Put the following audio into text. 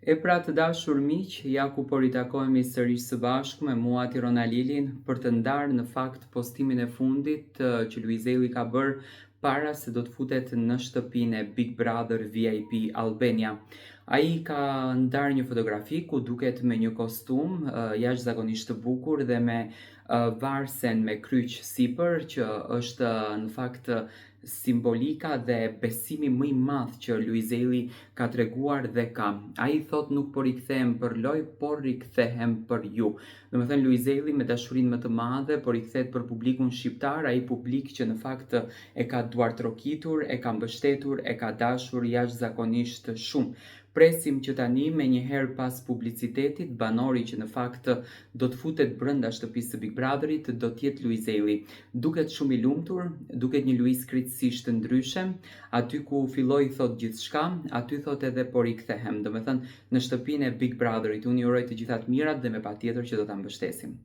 E pra të dashur miq, ja ku po ritakohemi sërish së bashku me mua Tirona Lilin për të ndarë në fakt postimin e fundit që Luizelli ka bërë para se do të futet në shtëpinë e Big Brother VIP Albania. Ai ka ndarë një fotografi ku duket me një kostum jashtëzakonisht të bukur dhe me varsen me kryq sipër që është në fakt simbolika dhe besimi më i madh që Luizelli ka treguar dhe ka. Ai thot nuk po rikthehem për loj, por rikthehem për ju. Domethënë Luizelli me dashurinë më të madhe po rikthehet për publikun shqiptar, ai publik që në fakt e ka duartrokitur, e ka mbështetur, e ka dashur jashtëzakonisht shumë. Presim që tani me njëherë pas publicitetit, banori që në fakt do të futet brenda shtëpisë së Big Brotherit do të jetë Luizelli. Duket shumë i lumtur, duket një Luiz krejtësisht ndryshe, aty ku filloi thot gjithçka, aty thot edhe po rikthehem. Domethënë në shtëpinë e Big Brotherit. Unë ju uroj të gjitha të mirat dhe me patjetër që do ta mbështesim.